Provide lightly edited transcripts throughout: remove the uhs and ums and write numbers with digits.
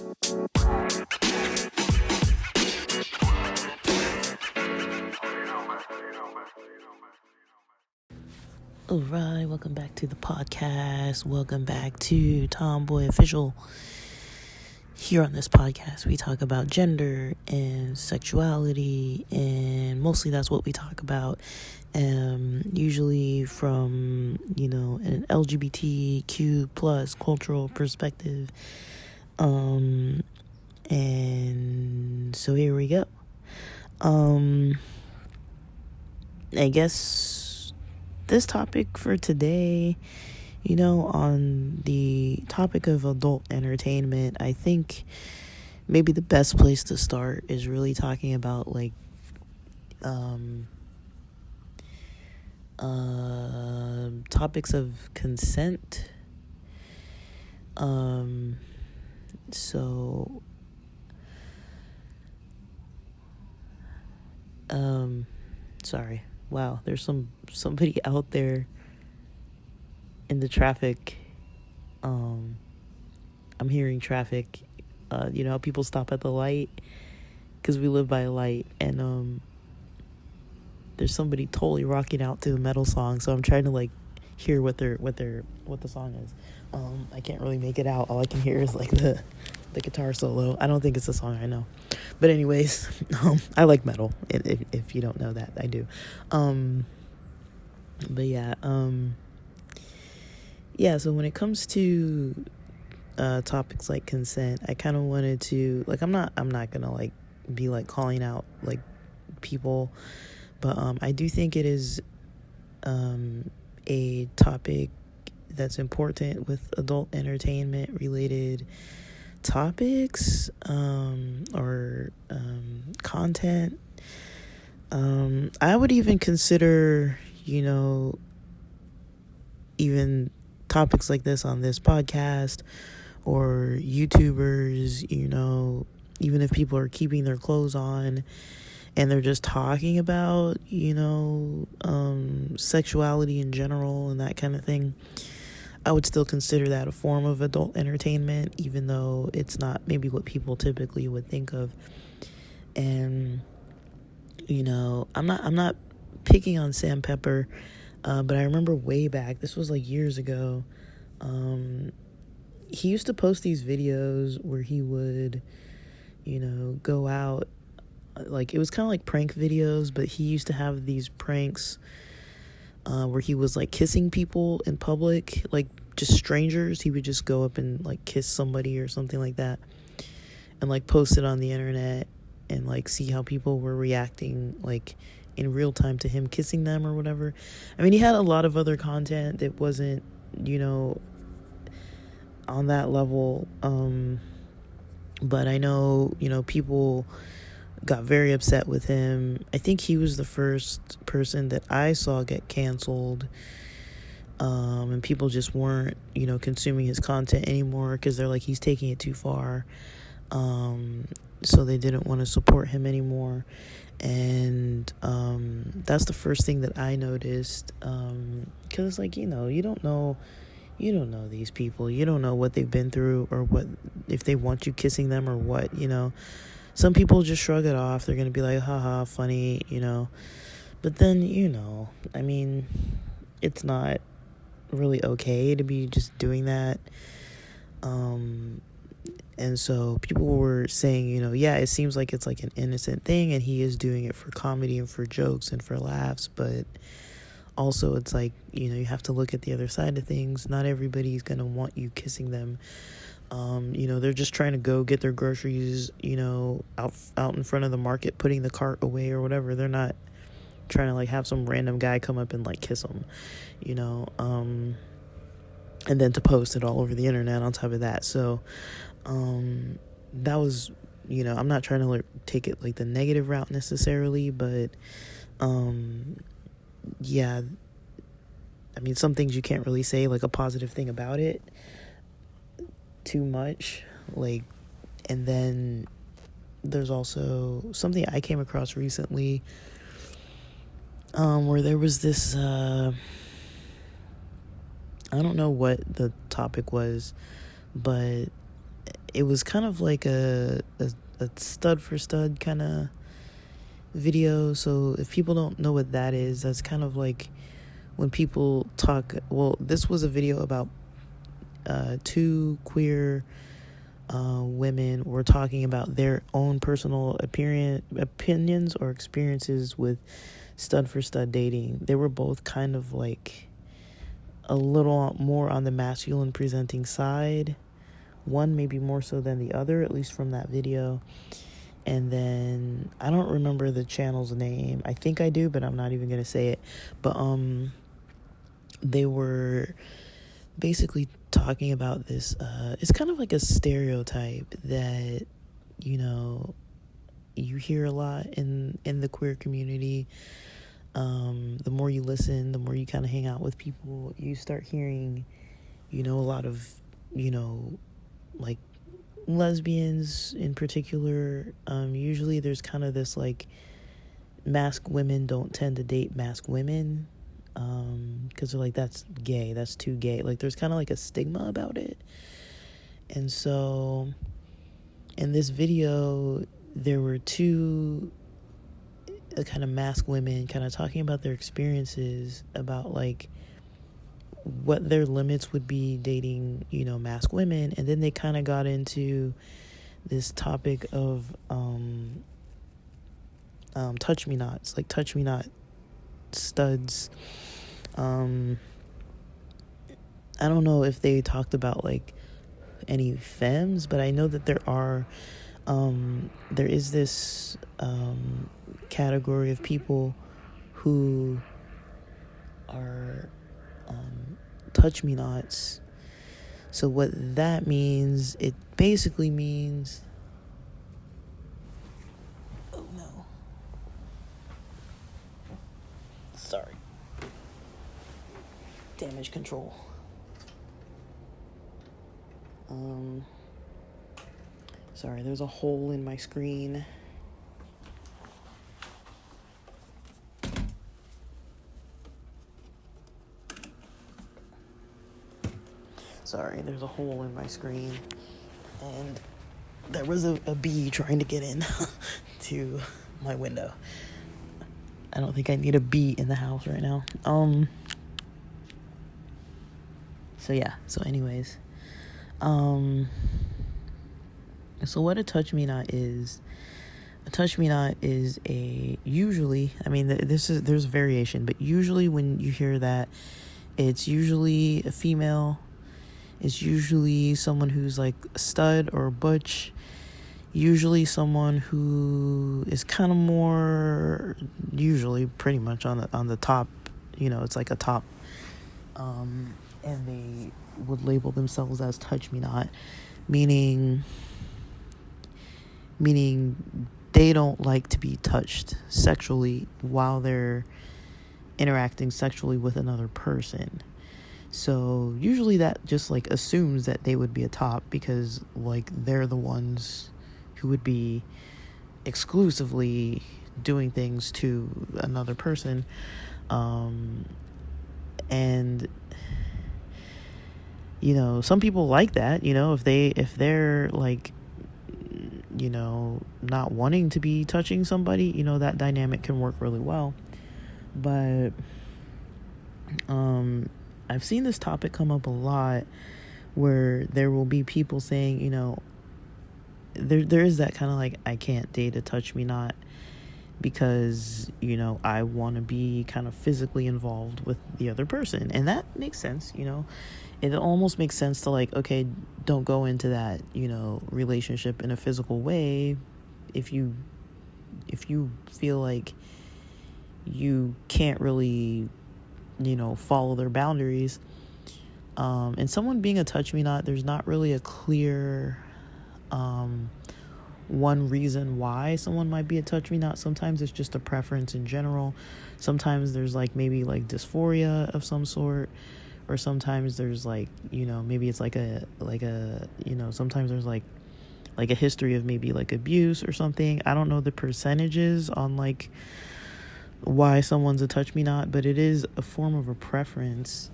All right, welcome back to the podcast. Welcome back to Tomboy Official. Here on this podcast, we talk about gender and sexuality, and mostly that's what we talk about. Usually from, an LGBTQ plus cultural perspective. And so here we go. I guess this topic for today, on the topic of adult entertainment, I think maybe the best place to start is really talking about topics of consent. Sorry. Wow, there's somebody out there in the traffic. I'm hearing traffic. How people stop at the light because we live by a light, and there's somebody totally rocking out to a metal song. So I'm trying to hear what the song is. I can't really make it out. All I can hear is the guitar solo. I don't think it's a song I know. But anyways, I like metal. If you don't know that, I do. But yeah. So when it comes to topics like consent, I kind of wanted to I'm not gonna be calling out people, but I do think it is a topic that's important with adult entertainment related topics or content. I would even consider even topics like this on this podcast or YouTubers, even if people are keeping their clothes on and they're just talking about sexuality in general and that kind of thing, I would still consider that a form of adult entertainment, even though it's not maybe what people typically would think of. And I'm not picking on Sam Pepper, but I remember way back, this was years ago, he used to post these videos where he would go out, it was kind of like prank videos, but he used to have these pranks where he was kissing people in public, just strangers. He would just go up and kiss somebody or something like that, and post it on the internet and see how people were reacting in real time to him kissing them or whatever. I mean, he had a lot of other content that wasn't on that level, but I know people got very upset with him. I think he was the first person that I saw get canceled, and people just weren't consuming his content anymore because they're he's taking it too far, so they didn't want to support him anymore. And that's the first thing that I noticed, because you don't know these people. You don't know what they've been through or what, if they want you kissing them or what. Some people just shrug it off. They're going to be like, haha, funny, But then, I mean, it's not really okay to be just doing that. And so people were saying, yeah, it seems like it's an innocent thing and he is doing it for comedy and for jokes and for laughs. But also it's you have to look at the other side of things. Not everybody's going to want you kissing them. They're just trying to go get their groceries, out in front of the market, putting the cart away or whatever. They're not trying to have some random guy come up and kiss them, and then to post it all over the internet on top of that. So, that was, I'm not trying to take it the negative route necessarily, but, yeah, I mean, some things you can't really say a positive thing about it too much, and then there's also something I came across recently, where there was this, I don't know what the topic was, but it was kind of like a stud for stud kind of video. So if people don't know what that is, that's kind of like when people talk. Well, this was a video about two queer women were talking about their own personal opinions or experiences with stud for stud dating. They were both kind of like a little more on the masculine presenting side. One maybe more so than the other, at least from that video. And then I don't remember the channel's name. I think I do, but I'm not even gonna say it. But they were basically talking about this. It's kind of like a stereotype that, you know, you hear a lot in the queer community. The more you listen, the more you kind of hang out with people, you start hearing, you know, a lot of, you know, like lesbians in particular. Usually there's kind of this like masked women don't tend to date masked women, because they're like, that's gay, that's too gay. Like there's kind of like a stigma about it. And so in this video there were two kind of masked women kind of talking about their experiences about like what their limits would be dating, you know, masked women. And then they kind of got into this topic of touch me nots, like touch me not studs. I don't know if they talked about like any femmes, but I know that there is this category of people who are touch me nots. So what that means, it basically means, oh no, sorry, damage control. Sorry, there's a hole in my screen. Sorry, there's a hole in my screen, and there was a bee trying to get in to my window. I don't think I need a bee in the house right now. So yeah, so anyways, so what a touch me not is. A touch me not is usually, I mean, there's variation, but usually when you hear that, it's usually a female. It's usually someone who's like a stud or a butch. Usually someone who is kind of more, usually pretty much on the top, you know, it's like a top. And they would label themselves as touch me not, meaning they don't like to be touched sexually while they're interacting sexually with another person. So usually that just like assumes that they would be a top, because like they're the ones who would be exclusively doing things to another person. And you know, some people like that, you know, if they're like, you know, not wanting to be touching somebody, you know, that dynamic can work really well. But I've seen this topic come up a lot, where there will be people saying, you know, there is that kind of like, I can't date a touch me not because, you know, I want to be kind of physically involved with the other person. And that makes sense, you know. It almost makes sense to like, okay, don't go into that, you know, relationship in a physical way if you feel like you can't really, you know, follow their boundaries. And someone being a touch me not, there's not really a clear one reason why someone might be a touch me not. Sometimes it's just a preference in general. Sometimes there's like maybe like dysphoria of some sort, or sometimes there's like, you know, maybe it's like a you know, sometimes there's like a history of maybe like abuse or something. I don't know the percentages on like why someone's a touch me not, but it is a form of a preference.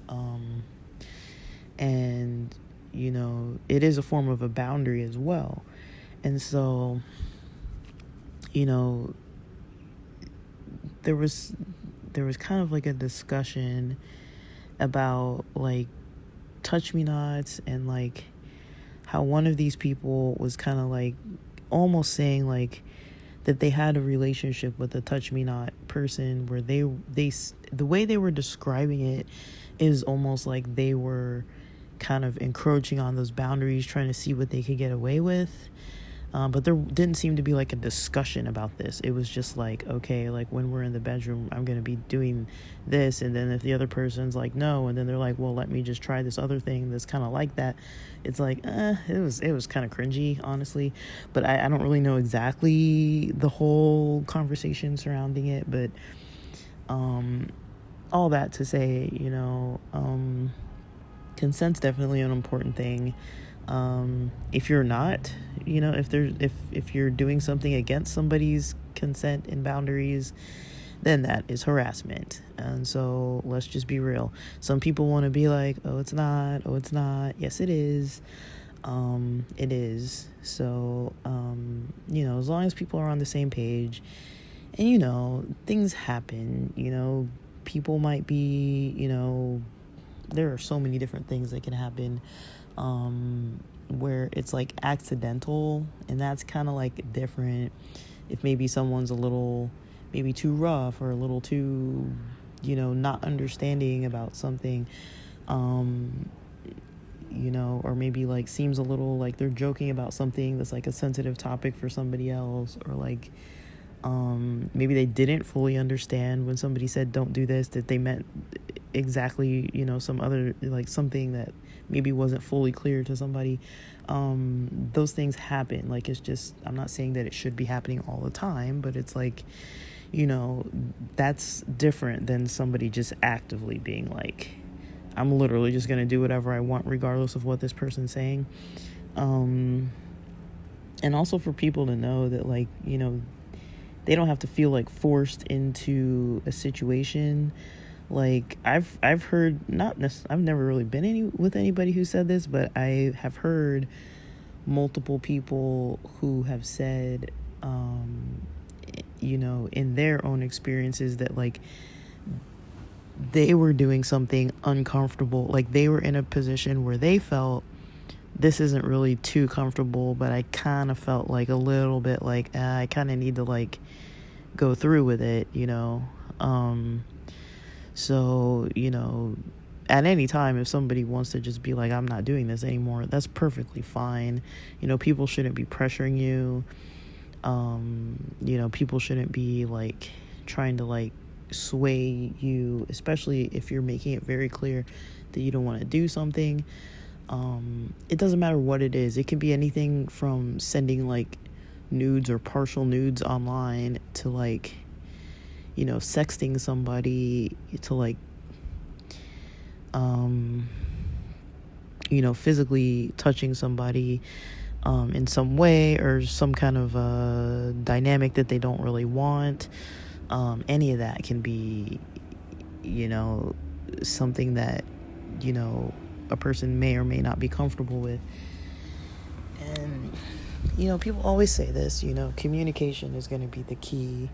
And it is a form of a boundary as well. And so, you know, there was kind of like a discussion about like touch me nots, and like how one of these people was kind of like almost saying like that they had a relationship with a touch me not person, where they the way they were describing it is almost like they were kind of encroaching on those boundaries, trying to see what they could get away with. But there didn't seem to be like a discussion about this. It was just like, okay, like when we're in the bedroom, I'm going to be doing this. And then if the other person's like, no, and then they're like, well, let me just try this other thing that's kind of like that. It's like, it was kind of cringy, honestly. But I don't really know exactly the whole conversation surrounding it. But all that to say, consent's definitely an important thing. If you're not, if you're doing something against somebody's consent and boundaries, then that is harassment. And so let's just be real. Some people want to be like, oh, it's not. Yes, it is. It is. So, as long as people are on the same page, and, things happen, people might be, there are so many different things that can happen, where it's like accidental, and that's kind of like different. If maybe someone's a little maybe too rough, or a little too not understanding about something, or maybe like seems a little like they're joking about something that's like a sensitive topic for somebody else, or like maybe they didn't fully understand when somebody said don't do this, that they meant exactly some other, like something that maybe wasn't fully clear to somebody. Those things happen. Like, it's just, I'm not saying that it should be happening all the time, but it's like, that's different than somebody just actively being like, I'm literally just going to do whatever I want regardless of what this person's saying. And also for people to know that, like, they don't have to feel like forced into a situation. Like, I've heard, I've never really been with anybody who said this, but I have heard multiple people who have said, in their own experiences, that like they were doing something uncomfortable. Like, they were in a position where they felt this isn't really too comfortable, but I kind of felt like a little bit like, I kind of need to like go through with it, So, at any time, if somebody wants to just be like, I'm not doing this anymore, that's perfectly fine. People shouldn't be pressuring you. People shouldn't be like trying to like sway you, especially if you're making it very clear that you don't want to do something. It doesn't matter what it is. It can be anything from sending like nudes or partial nudes online to like, sexting somebody, to like, physically touching somebody in some way, or some kind of dynamic that they don't really want. Any of that can be, something that, a person may or may not be comfortable with. And, people always say this, communication is going to be the key,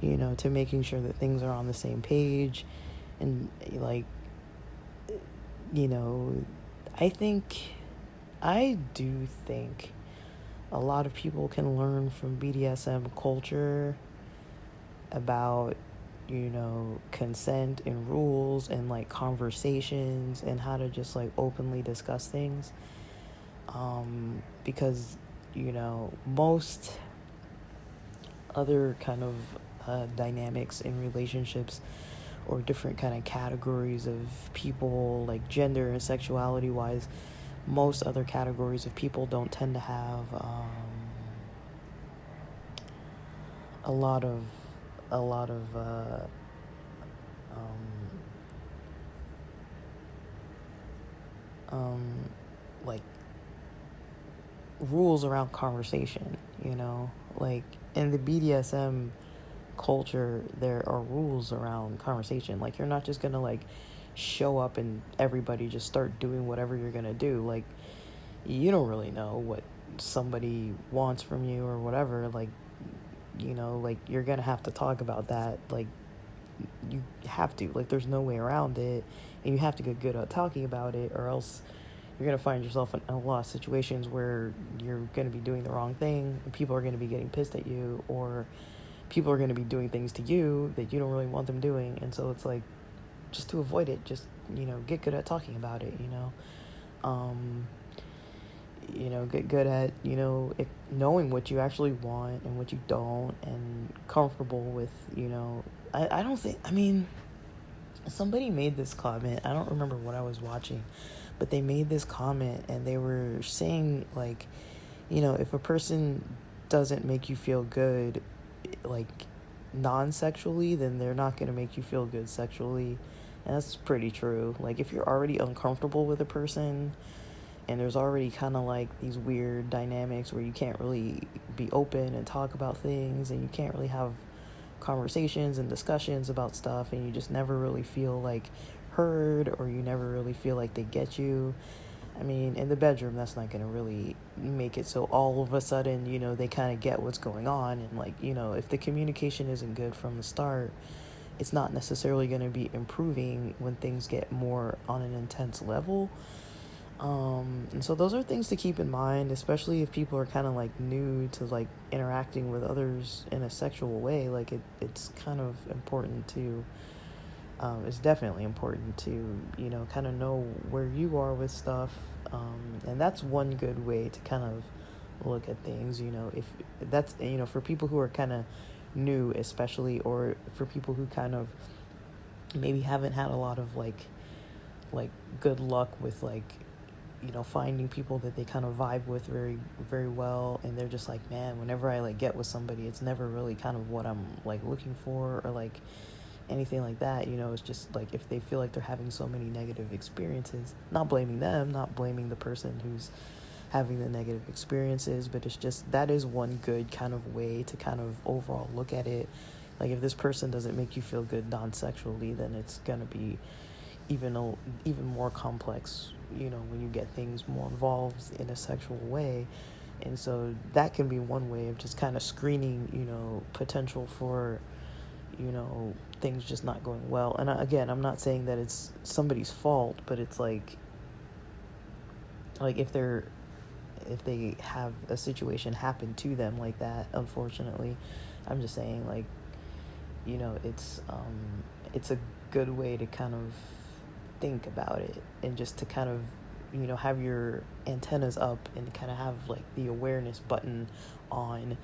to making sure that things are on the same page. And like, I do think a lot of people can learn from BDSM culture about, consent and rules and like conversations and how to just like openly discuss things. Because, most other kind of dynamics in relationships, or different kind of categories of people, like gender and sexuality wise, most other categories of people don't tend to have a lot of like rules around conversation, like in the BDSM culture there are rules around conversation. Like, you're not just gonna like show up and everybody just start doing whatever you're gonna do. Like, you don't really know what somebody wants from you or whatever. Like, like, you're gonna have to talk about that. Like, you have to. Like, there's no way around it, and you have to get good at talking about it, or else you're gonna find yourself in a lot of situations where you're gonna be doing the wrong thing, and people are gonna be getting pissed at you, or people are gonna be doing things to you that you don't really want them doing. And so it's like, just to avoid it, just get good at talking about it. Um, get good at knowing what you actually want and what you don't, and comfortable with I don't think, I mean, somebody made this comment. I don't remember what I was watching, but they made this comment and they were saying, like, if a person doesn't make you feel good, like, non-sexually, then they're not going to make you feel good sexually. And that's pretty true. Like, if you're already uncomfortable with a person and there's already kind of like these weird dynamics where you can't really be open and talk about things, and you can't really have conversations and discussions about stuff, and you just never really feel like heard, or you never really feel like they get you. I mean, in the bedroom, that's not going to really make it so all of a sudden, they kind of get what's going on. And, like, if the communication isn't good from the start, it's not necessarily going to be improving when things get more on an intense level. And so those are things to keep in mind, especially if people are kind of like new to like interacting with others in a sexual way. Like, it's kind of important to, it's definitely important to, kind of know where you are with stuff. And that's one good way to kind of look at things, if that's, for people who are kind of new, especially, or for people who kind of maybe haven't had a lot of like good luck with like, finding people that they kind of vibe with very, very well, and they're just like, man, whenever I like get with somebody, it's never really kind of what I'm like looking for, or like anything like that. It's just like, if they feel like they're having so many negative experiences, not blaming them, not blaming the person who's having the negative experiences, but it's just, that is one good kind of way to kind of overall look at it. Like, if this person doesn't make you feel good non-sexually, then it's gonna be even more complex, when you get things more involved in a sexual way. And so that can be one way of just kind of screening, potential for, things just not going well. And again, I'm not saying that it's somebody's fault, but it's like if they have a situation happen to them like that, unfortunately, I'm just saying, like, it's a good way to kind of think about it, and just to kind of have your antennas up and kind of have like the awareness button on,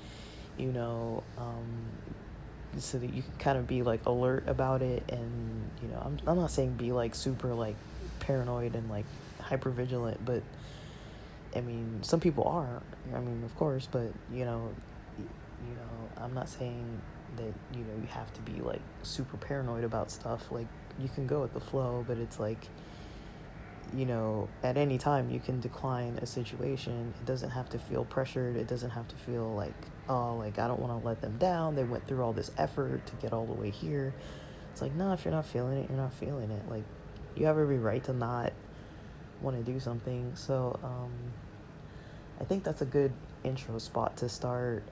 so that you can kind of be like alert about it. And I'm not saying be like super like paranoid and like hyper vigilant, but I mean, some people are, I mean, of course, but I'm not saying that you have to be like super paranoid about stuff. Like, you can go with the flow, but it's like, at any time you can decline a situation. It doesn't have to feel pressured. It doesn't have to feel like, oh, like, I don't want to let them down. They went through all this effort to get all the way here. It's like, no, if you're not feeling it, you're not feeling it. Like, you have every right to not want to do something. So, I think that's a good intro spot to start.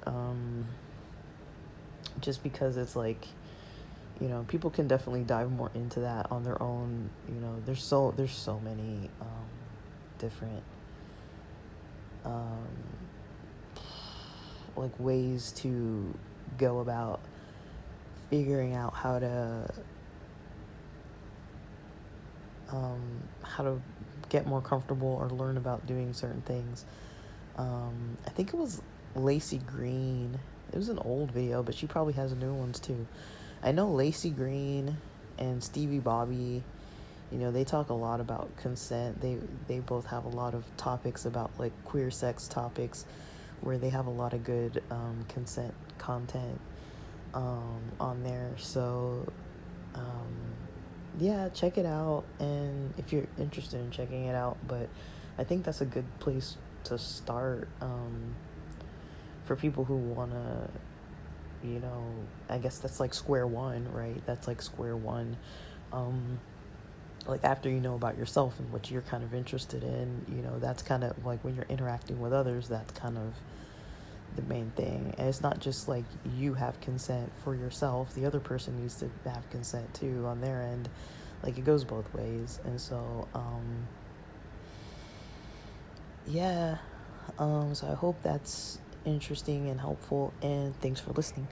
Just because it's like, people can definitely dive more into that on their own. There's so many different like ways to go about figuring out how to get more comfortable or learn about doing certain things. I think it was Lacey Green. It was an old video, but she probably has new ones too. I know Lacey Green and Stevie Bobby, they talk a lot about consent. They both have a lot of topics about like queer sex topics, where they have a lot of good consent content on there. So yeah, check it out, and if you're interested in checking it out. But I think that's a good place to start for people who want to, I guess that's like square one, right? That's like square one. like after you know about yourself and what you're kind of interested in, you know, that's kind of like when you're interacting with others, that's kind of the main thing. And it's not just like you have consent for yourself, the other person needs to have consent too on their end. Like it goes both ways. And so yeah, so I hope that's interesting and helpful, and thanks for listening.